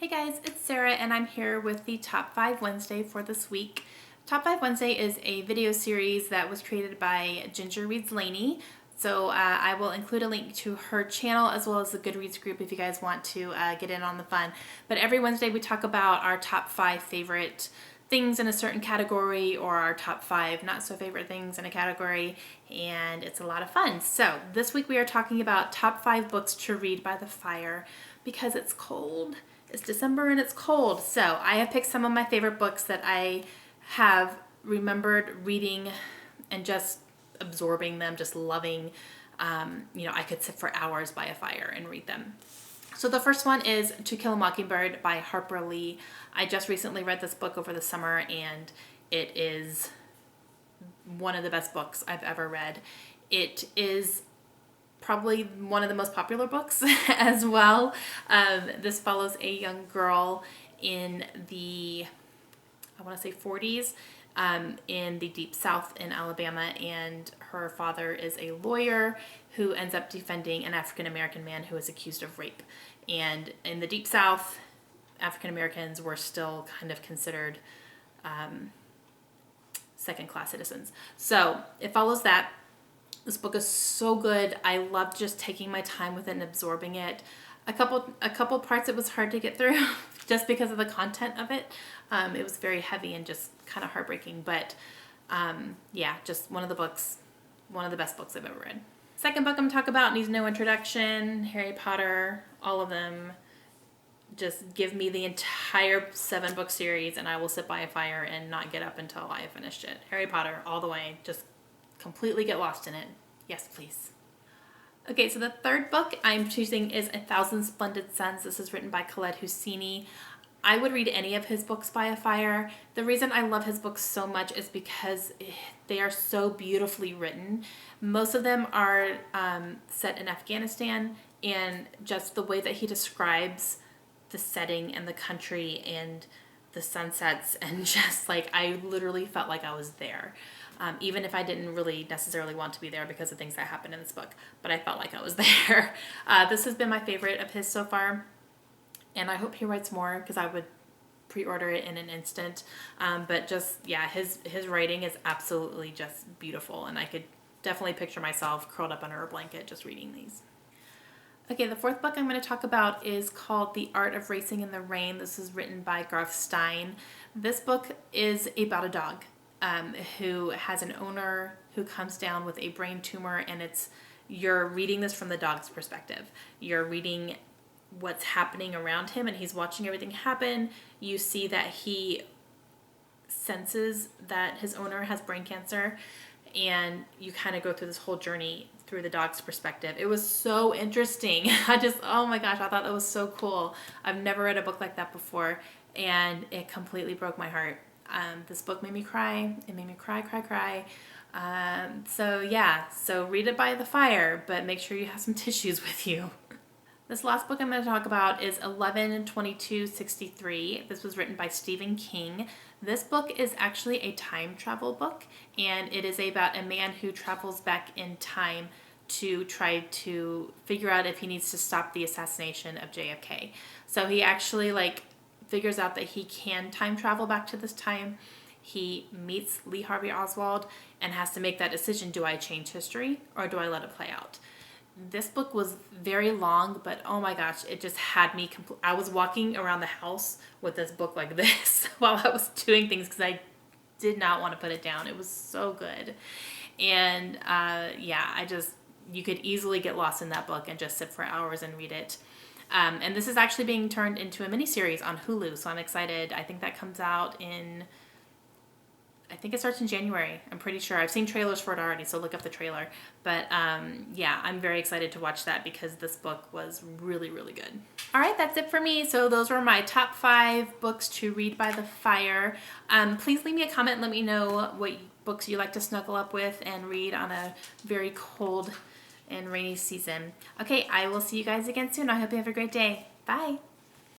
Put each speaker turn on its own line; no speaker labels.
Hey guys, it's Sarah and I'm here with the Top 5 Wednesday for this week. Top 5 Wednesday is a video series that was created by Ginger Reads Laney. So I will include a link to her channel as well as the Goodreads group if you guys want to get in on the fun. But every Wednesday we talk about our top 5 favorite things in a certain category or our top 5 not so favorite things in a category, and it's a lot of fun. So this week we are talking about top 5 books to read by the fire because it's cold. It's December and it's cold. So I have picked some of my favorite books that I have remembered reading and just absorbing them, just loving. I could sit for hours by a fire and read them. So the first one is To Kill a Mockingbird by Harper Lee. I just recently read this book over the summer and it is one of the best books I've ever read. It is probably one of the most popular books as well. This follows a young girl in the, I want to say 40s, in the deep south in Alabama, and her father is a lawyer who ends up defending an African American man who is accused of rape. And in the deep south, African Americans were still kind of considered second-class citizens. So it follows that. This book is so good. I loved just taking my time with it and absorbing it. A couple parts it was hard to get through just because of the content of it. It was very heavy and just kind of heartbreaking, but yeah, just one of the best books I've ever read. Second book I'm going to talk about needs no introduction. Harry Potter, all of them. Just give me the entire 7-book series and I will sit by a fire and not get up until I have finished it. Harry Potter all the way. Just completely get lost in it. Yes, please. Okay, so the third book I'm choosing is 1,000 Splendid Suns. This is written by Khaled Hosseini. I would read any of his books by a fire. The reason I love his books so much is because they are so beautifully written. Most of them are set in Afghanistan, and just the way that he describes the setting and the country and the sunsets, and just like I literally felt like I was there. Even if I didn't really necessarily want to be there because of things that happened in this book, but I felt like I was there. This has been my favorite of his so far, and I hope he writes more because I would pre-order it in an instant. But just, yeah, his writing is absolutely just beautiful, and I could definitely picture myself curled up under a blanket just reading these. Okay, the fourth book I'm going to talk about is called The Art of Racing in the Rain. This is written by Garth Stein. This book is about a dog who has an owner who comes down with a brain tumor, and you're reading this from the dog's perspective. You're reading what's happening around him, and he's watching everything happen. You see that he senses that his owner has brain cancer, and you kind of go through this whole journey through the dog's perspective. It was so interesting. Oh my gosh, I thought that was so cool. I've never read a book like that before, and it completely broke my heart. This book made me cry. It made me cry. So yeah, so read it by the fire, but make sure you have some tissues with you. This last book I'm going to talk about is 11/22/63. This was written by Stephen King. This book is actually a time travel book, and it is about a man who travels back in time to try to figure out if he needs to stop the assassination of JFK. So he actually figures out that he can time travel back to this time. He meets Lee Harvey Oswald and has to make that decision. Do I change history or do I let it play out? This book was very long, but oh my gosh, it just had me I was walking around the house with this book like this while I was doing things because I did not want to put it down. It was so good. And yeah, you could easily get lost in that book and just sit for hours and read it. And this is actually being turned into a miniseries on Hulu, so I'm excited. I think that comes out I think it starts in January. I'm pretty sure. I've seen trailers for it already, so look up the trailer. But yeah, I'm very excited to watch that because this book was really, really good. All right, that's it for me. So those were my top 5 books to read by the fire. Please leave me a comment and let me know what books you like to snuggle up with and read on a very cold and rainy season. Okay, I will see you guys again soon. I hope you have a great day. Bye.